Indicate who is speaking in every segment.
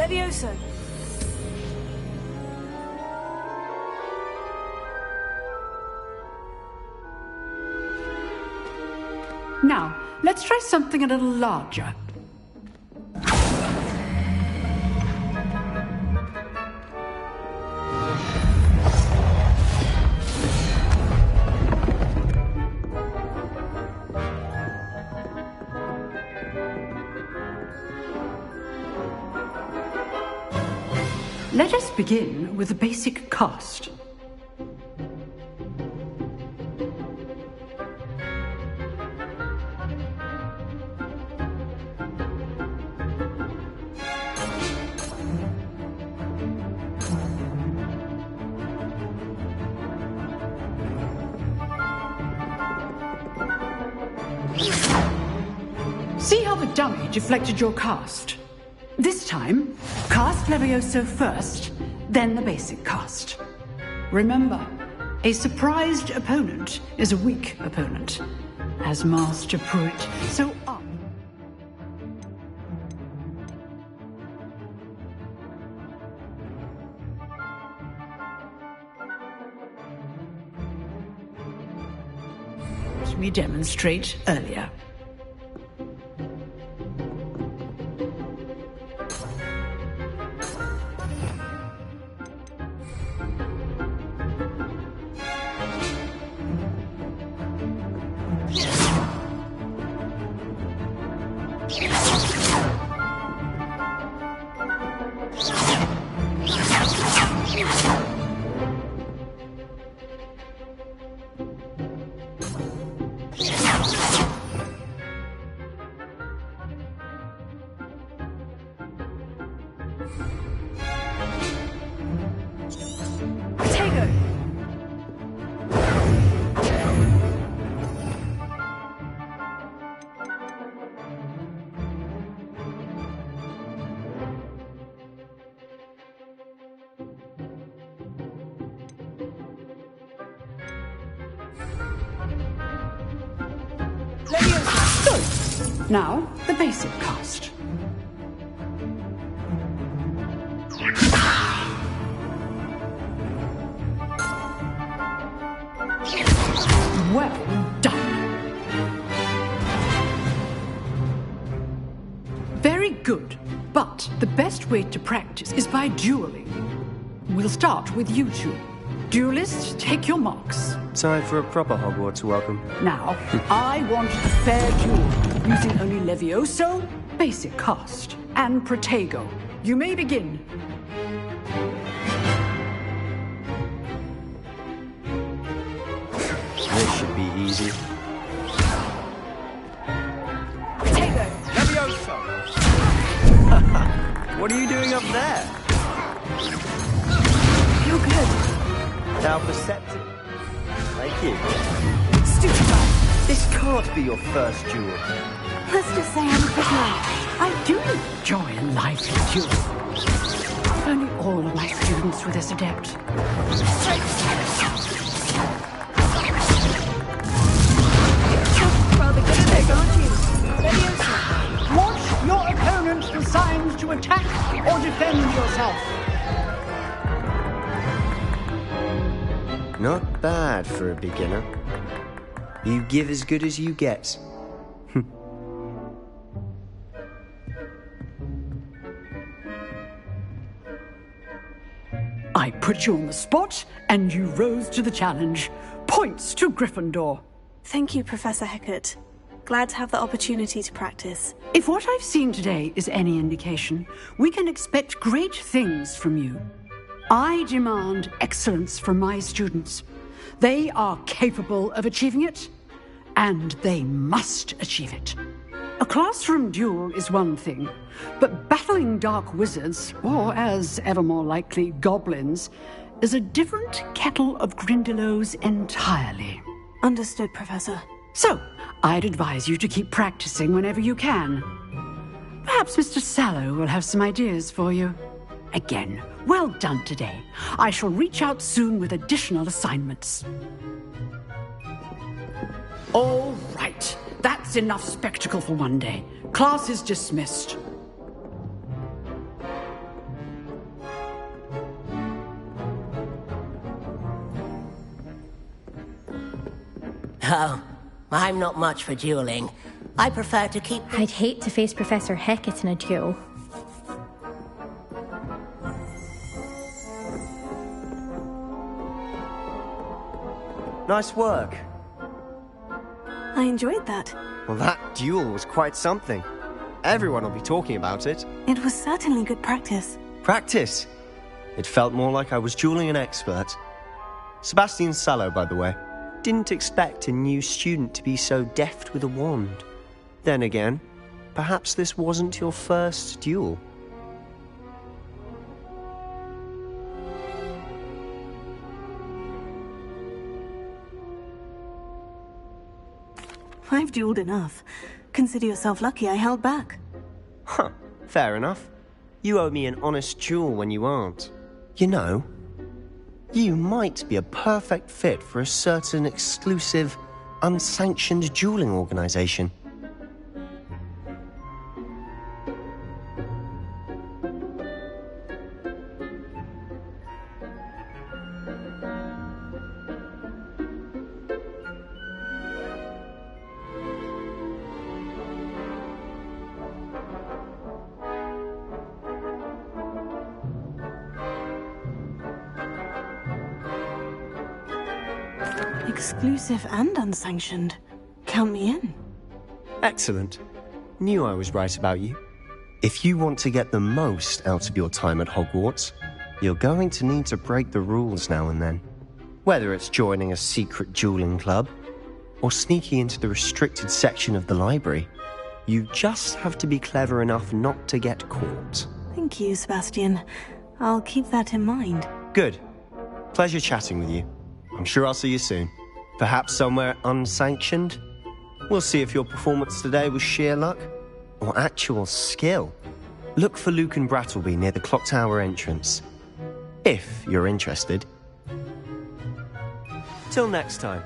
Speaker 1: Levioso.
Speaker 2: Now, let's try something a little larger. Let us begin with the basic cast. See how the dummy deflected your cast? This time, cast Levioso first, then the basic cast. Remember, a surprised opponent is a weak opponent, as Master Pruitt so up. Me demonstrate earlier. Now, the basic cast. Well done. Very good, but the best way to practice is by dueling. We'll start with you two. Duelists, take your marks.
Speaker 3: Time for a proper Hogwarts welcome.
Speaker 2: Now, I want a fair duel, using only Levioso, basic cast, and Protego. You may begin.
Speaker 3: This should be easy.
Speaker 1: Protego.
Speaker 3: Levioso! What are you doing up there?
Speaker 1: You're good.
Speaker 3: How perceptive. Thank you.
Speaker 1: Stupefied.
Speaker 3: This can't be your first duel.
Speaker 1: Let's just say I'm a prisoner.
Speaker 2: I do enjoy a lively duel. If only all of my students were this adept.
Speaker 1: Rather good at this, aren't you? Levioso.
Speaker 2: Watch your opponent assigned to attack or defend yourself.
Speaker 3: Not bad for a beginner. You give as good as you get.
Speaker 2: I put you on the spot, and you rose to the challenge. Points to Gryffindor.
Speaker 1: Thank you, Professor Hecat. Glad to have the opportunity to practice.
Speaker 2: If what I've seen today is any indication, we can expect great things from you. I demand excellence from my students. They are capable of achieving it, and they must achieve it. A classroom duel is one thing, but battling dark wizards, or as ever more likely, goblins, is a different kettle of Grindylows entirely.
Speaker 1: Understood, Professor.
Speaker 2: So, I'd advise you to keep practicing whenever you can. Perhaps Mr. Sallow will have some ideas for you. Again, well done today. I shall reach out soon with additional assignments. All right. That's enough spectacle for one day. Class is dismissed.
Speaker 4: Oh, I'm not much for dueling. I prefer to keep...
Speaker 5: I'd hate to face Professor Hecat in a duel.
Speaker 3: Nice work.
Speaker 1: I enjoyed that.
Speaker 3: Well, that duel was quite something. Everyone will be talking about it.
Speaker 1: It was certainly good practice.
Speaker 3: Practice? It felt more like I was dueling an expert. Sebastian Sallow, by the way. Didn't expect a new student to be so deft with a wand. Then again, perhaps this wasn't your first duel.
Speaker 1: I've dueled enough. Consider yourself lucky I held back.
Speaker 3: Huh, fair enough. You owe me an honest duel when you aren't. You know, you might be a perfect fit for a certain exclusive, unsanctioned dueling organization.
Speaker 1: Exclusive and unsanctioned. Count me in.
Speaker 3: Excellent. Knew I was right about you. If you want to get the most out of your time at Hogwarts, you're going to need to break the rules now and then. Whether it's joining a secret dueling club, or sneaking into the restricted section of the library, you just have to be clever enough not to get caught.
Speaker 1: Thank you, Sebastian. I'll keep that in mind.
Speaker 3: Good. Pleasure chatting with you. I'm sure I'll see you soon. Perhaps somewhere unsanctioned? We'll see if your performance today was sheer luck or actual skill. Look for Luke and Brattleby near the clock tower entrance. If you're interested. Till next time.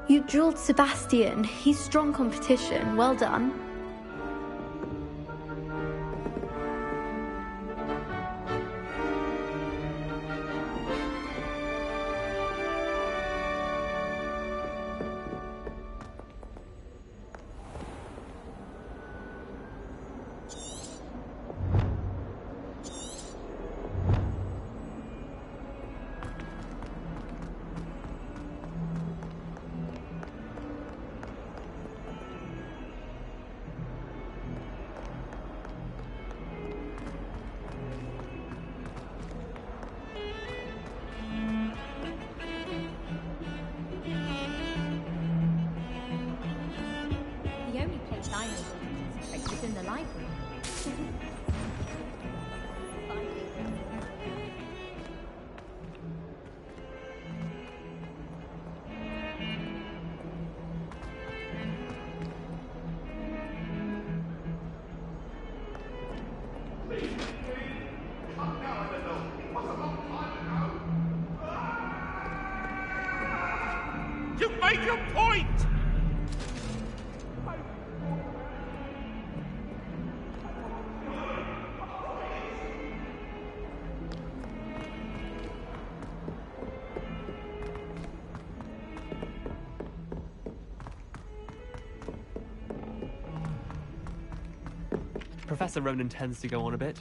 Speaker 5: You dueled Sebastian. He's strong competition. Well done. The only place I know to concentrate is in the library.
Speaker 6: You've made your point!
Speaker 7: Professor Ronan tends to go on a bit.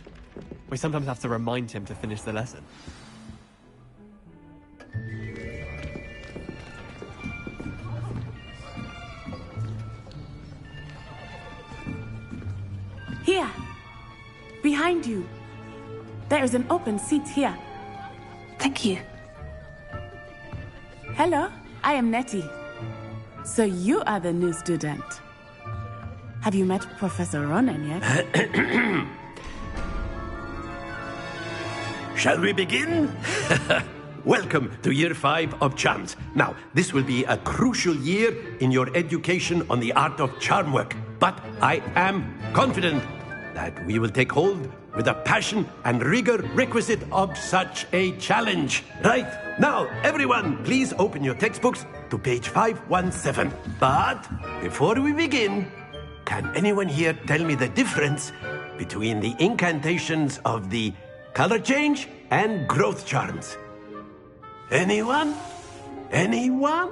Speaker 7: We sometimes have to remind him to finish the lesson.
Speaker 8: Here! Behind you! There is an open seat here.
Speaker 1: Thank you.
Speaker 8: Hello, I am Nettie. So you are the new student. Have you met Professor Ronan yet?
Speaker 6: Shall we begin? Welcome to Year 5 of Charms. Now, this will be a crucial year in your education on the art of charm work. But I am confident that we will take hold with the passion and rigor requisite of such a challenge. Right, now, everyone, please open your textbooks to page 517. But before we begin, can anyone here tell me the difference between the incantations of the color change and growth charms? Anyone? Anyone?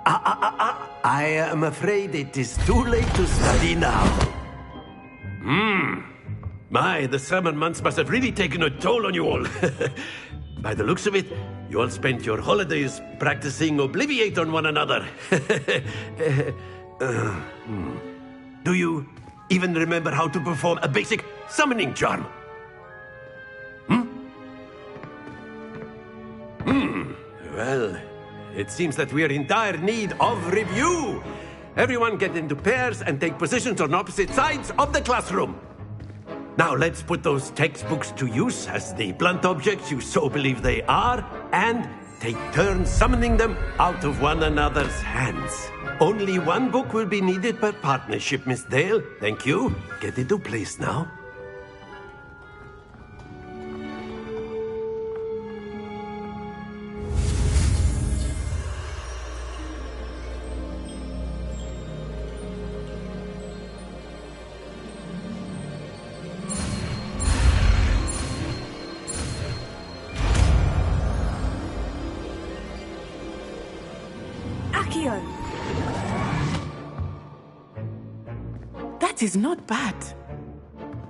Speaker 6: I am afraid it is too late to study now. My, the summer months must have really taken a toll on you all. By the looks of it, you all spent your holidays practicing Obliviate on one another. Do you even remember how to perform a basic summoning charm? Well, it seems that we are in dire need of review. Everyone get into pairs and take positions on opposite sides of the classroom. Now let's put those textbooks to use as the blunt objects you so believe they are, and take turns summoning them out of one another's hands. Only one book will be needed per partnership, Miss Dale. Thank you. Get into place now.
Speaker 8: That is not bad.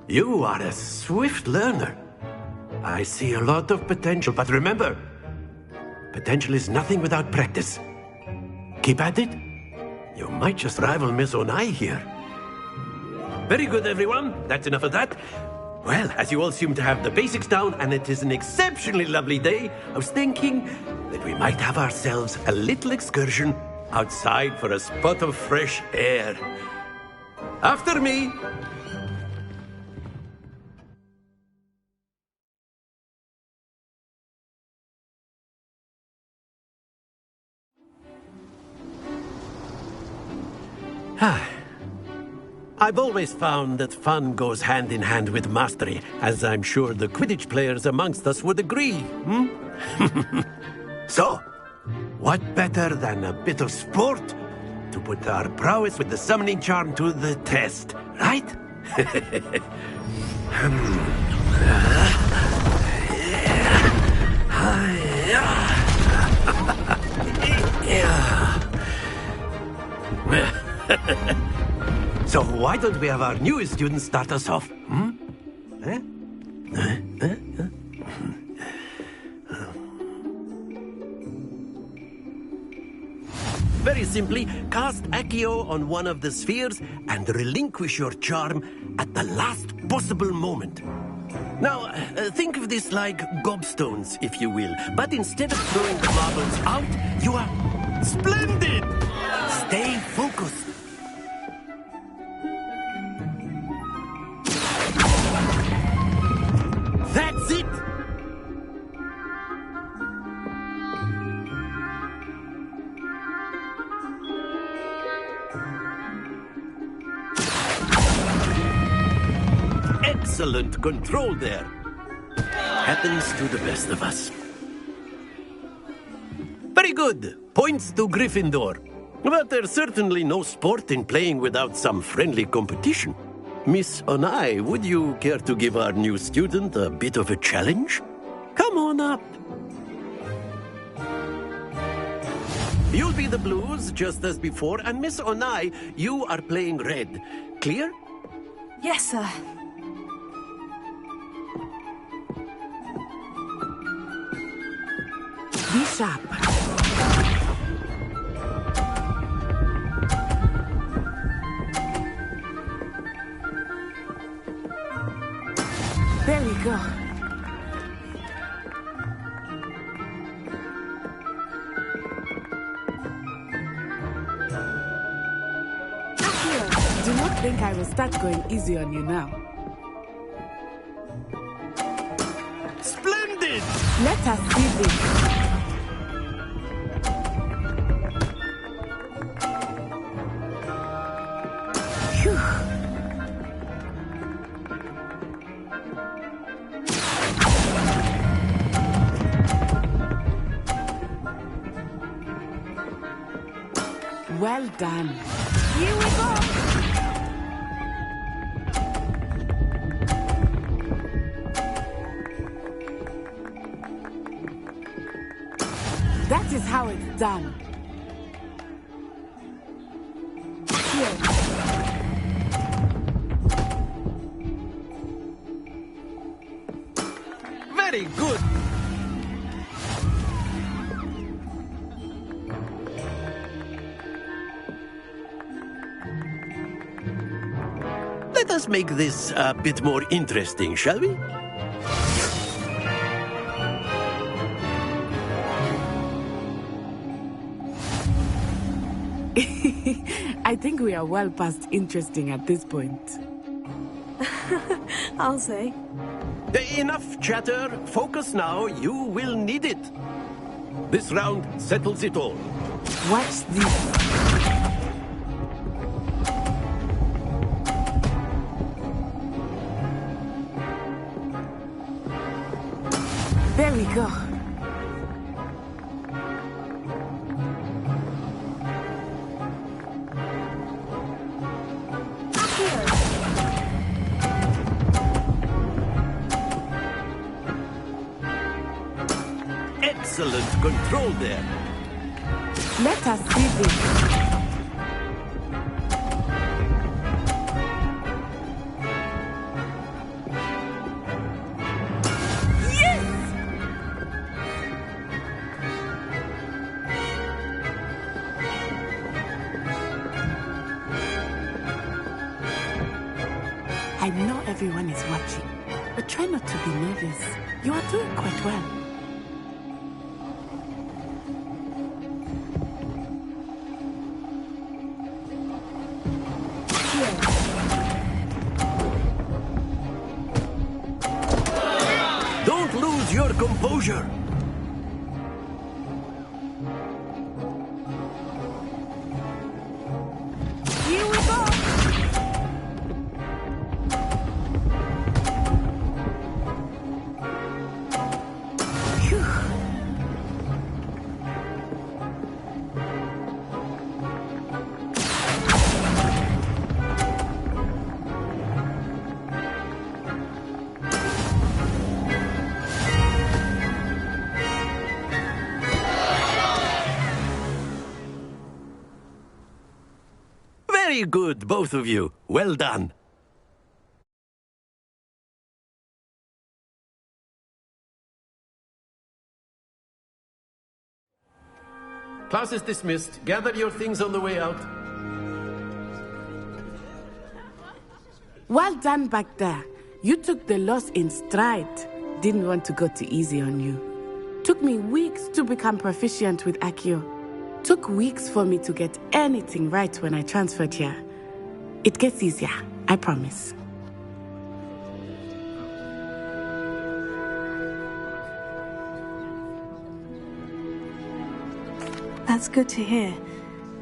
Speaker 6: You are a swift learner. I see a lot of potential, but remember, potential is nothing without practice. Keep at it. You might just rival Miss Onai here. Very good, everyone. That's enough of that. Well, as you all seem to have the basics down, and it is an exceptionally lovely day, I was thinking that we might have ourselves a little excursion outside for a spot of fresh air. After me. I've always found that fun goes hand in hand with mastery, as I'm sure the Quidditch players amongst us would agree. So, what better than a bit of sport to put our prowess with the summoning charm to the test, right? So why don't we have our newest students start us off? Very simply, cast Accio on one of the spheres and relinquish your charm at the last possible moment. Now, think of this like gobstones, if you will. But instead of throwing the marbles out, you are splendid! Stay focused. That's it! Excellent control there. Happens to the best of us. Very good. Points to Gryffindor. But there's certainly no sport in playing without some friendly competition. Miss Onai, would you care to give our new student a bit of a challenge? Come on up. You'll be the blues, just as before, and Miss Onai, you are playing red. Clear?
Speaker 1: Yes, sir.
Speaker 8: Be sharp. There we go. Do not think I will start going easy on you now.
Speaker 6: Splendid!
Speaker 8: Let us see this. well done.
Speaker 5: Here we go!
Speaker 8: That is how it's done. Here.
Speaker 6: Very good. Let us make this a bit more interesting, shall we?
Speaker 8: I think we are well past interesting at this point.
Speaker 1: I'll say.
Speaker 6: Enough chatter. Focus now. You will need it. This round settles it all.
Speaker 8: Watch this. There we go.
Speaker 6: Excellent control there.
Speaker 8: Let us see this. I know everyone is watching, but try not to be nervous. You are doing quite well.
Speaker 6: Don't lose your composure.
Speaker 5: Here we go!
Speaker 6: Very good, both of you. Well done. Class is dismissed. Gather your things on the way out.
Speaker 8: Well done back there. You took the loss in stride. Didn't want to go too easy on you. Took me weeks to become proficient with Accio. Took weeks for me to get anything right when I transferred here. It gets easier, I promise.
Speaker 1: That's good to hear.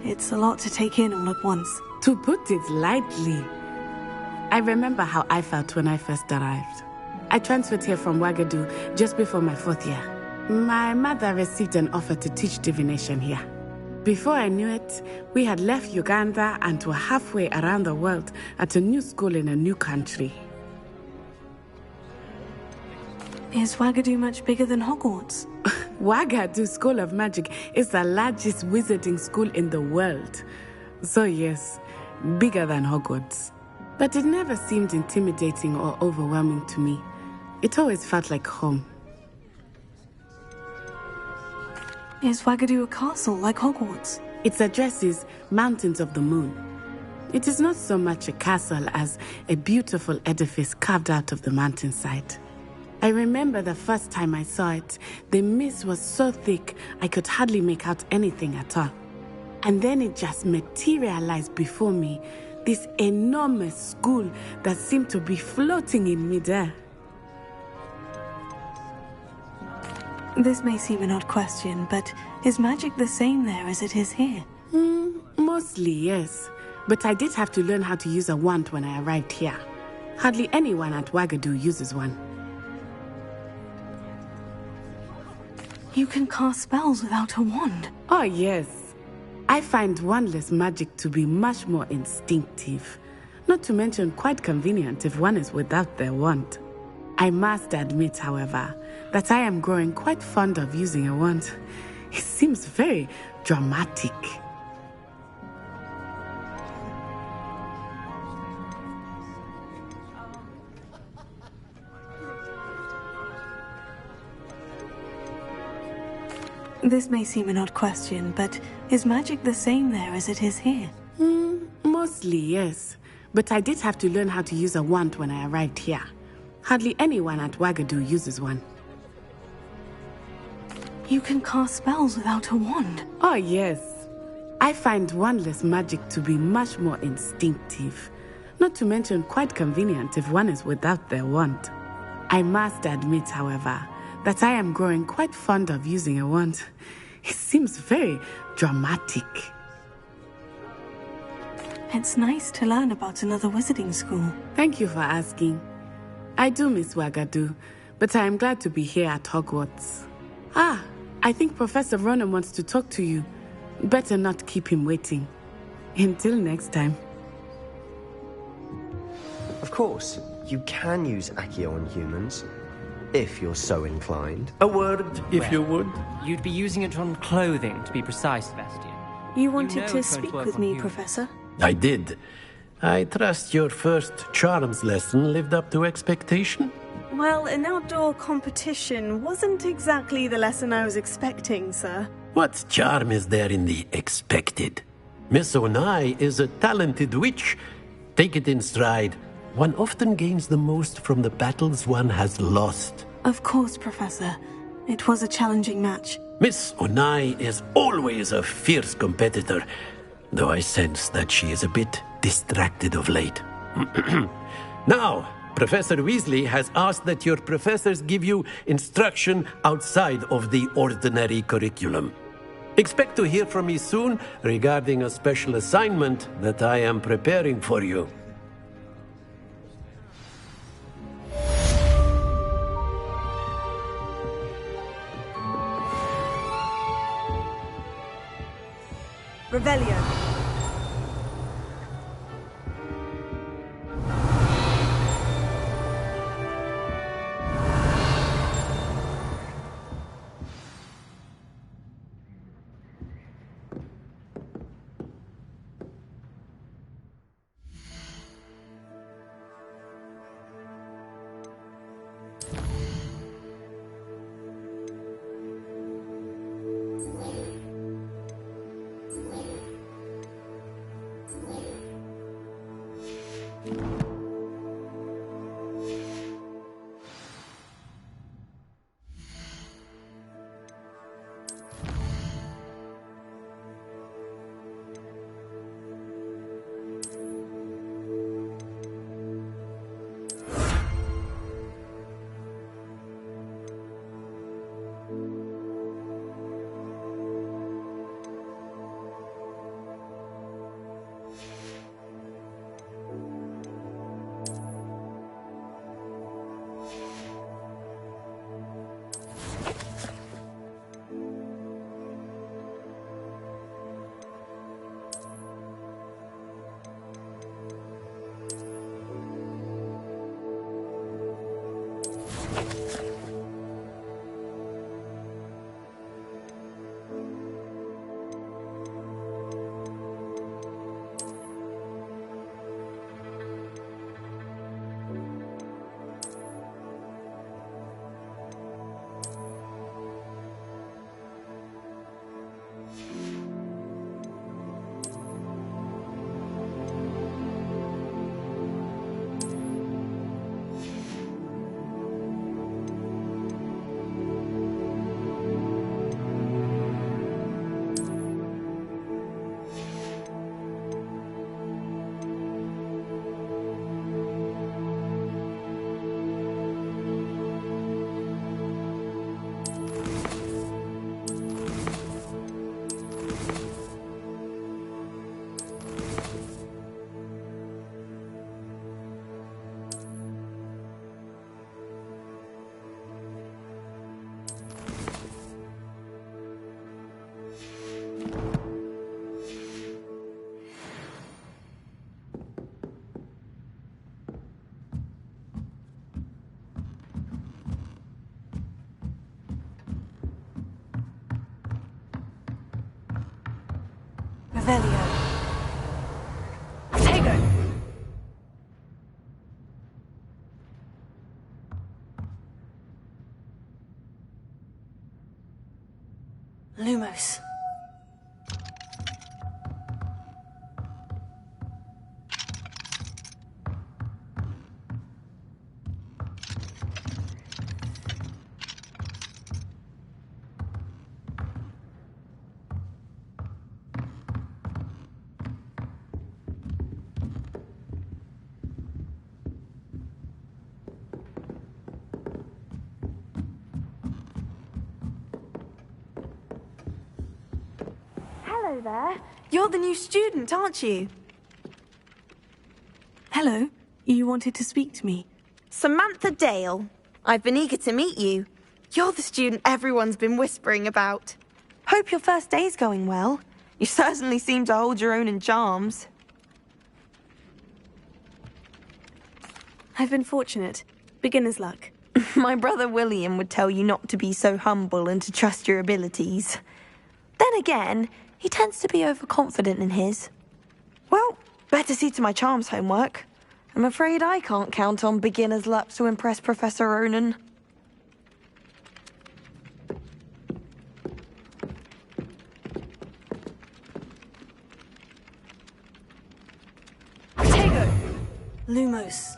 Speaker 1: It's a lot to take in all at once.
Speaker 8: To put it lightly, I remember how I felt when I first arrived. I transferred here from Ouagadougou just before my 4th year. My mother received an offer to teach divination here. Before I knew it, we had left Uganda and were halfway around the world at a new school in a new country.
Speaker 1: Is Ouagadougou much bigger than Hogwarts?
Speaker 8: Ouagadougou School of Magic is the largest wizarding school in the world. So yes, bigger than Hogwarts. But it never seemed intimidating or overwhelming to me. It always felt like home.
Speaker 1: Is Ouagadougou a castle like Hogwarts?
Speaker 8: Its address is Mountains of the Moon. It is not so much a castle as a beautiful edifice carved out of the mountainside. I remember the first time I saw it, the mist was so thick I could hardly make out anything at all. And then it just materialized before me, this enormous school that seemed to be floating in midair.
Speaker 1: This may seem an odd question, but is magic the same there as it is here?
Speaker 8: Mostly, yes. But I did have to learn how to use a wand when I arrived here. Hardly anyone at Ouagadougou uses one.
Speaker 1: You can cast spells without a wand.
Speaker 8: Oh, yes. I find wandless magic to be much more instinctive, not to mention quite convenient if one is without their wand. I must admit, however, that I am growing quite fond of using a wand. It seems very dramatic.
Speaker 1: This may seem an odd question, but is magic the same there as it is here?
Speaker 8: Mostly, yes. But I did have to learn how to use a wand when I arrived here. Hardly anyone at Wagadu uses one.
Speaker 1: You can cast spells without a wand?
Speaker 8: Oh, yes. I find wandless magic to be much more instinctive, not to mention quite convenient if one is without their wand. I must admit, however, that I am growing quite fond of using a wand. It seems very dramatic.
Speaker 1: It's nice to learn about another wizarding school.
Speaker 8: Thank you for asking. I do miss Wagadu, but I am glad to be here at Hogwarts. I think Professor Ronan wants to talk to you. Better not keep him waiting. Until next time.
Speaker 3: Of course, you can use Accio on humans, if you're so inclined.
Speaker 6: A word, if you would.
Speaker 9: You'd be using it on clothing, to be precise, Sebastian.
Speaker 1: You wanted
Speaker 9: know
Speaker 1: to
Speaker 9: it's going to
Speaker 1: speak
Speaker 9: work
Speaker 1: with
Speaker 9: on
Speaker 1: me,
Speaker 9: you.
Speaker 1: Professor?
Speaker 6: I did. I trust your first charms lesson lived up to expectation?
Speaker 10: Well, an outdoor competition wasn't exactly the lesson I was expecting, sir.
Speaker 6: What charm is there in the expected? Miss Onai is a talented witch. Take it in stride. One often gains the most from the battles one has lost.
Speaker 1: Of course, Professor. It was a challenging match.
Speaker 6: Miss Onai is always a fierce competitor, though I sense that she is a bit distracted of late. Now, Professor Weasley has asked that your professors give you instruction outside of the ordinary curriculum. Expect to hear from me soon regarding a special assignment that I am preparing for you.
Speaker 10: Revelio.
Speaker 1: Lumos.
Speaker 10: Hello there. You're the new student, aren't you?
Speaker 1: Hello. You wanted to speak to me?
Speaker 10: Samantha Dale. I've been eager to meet you. You're the student everyone's been whispering about. Hope your first day's going well. You certainly seem to hold your own in charms.
Speaker 1: I've been fortunate. Beginner's luck.
Speaker 10: My brother William would tell you not to be so humble and to trust your abilities. Then again, he tends to be overconfident in his. Well, better see to my charms homework. I'm afraid I can't count on beginner's luck to impress Professor Ronan.
Speaker 1: Tego! Lumos.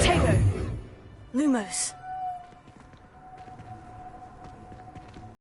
Speaker 1: Tego! Lumos.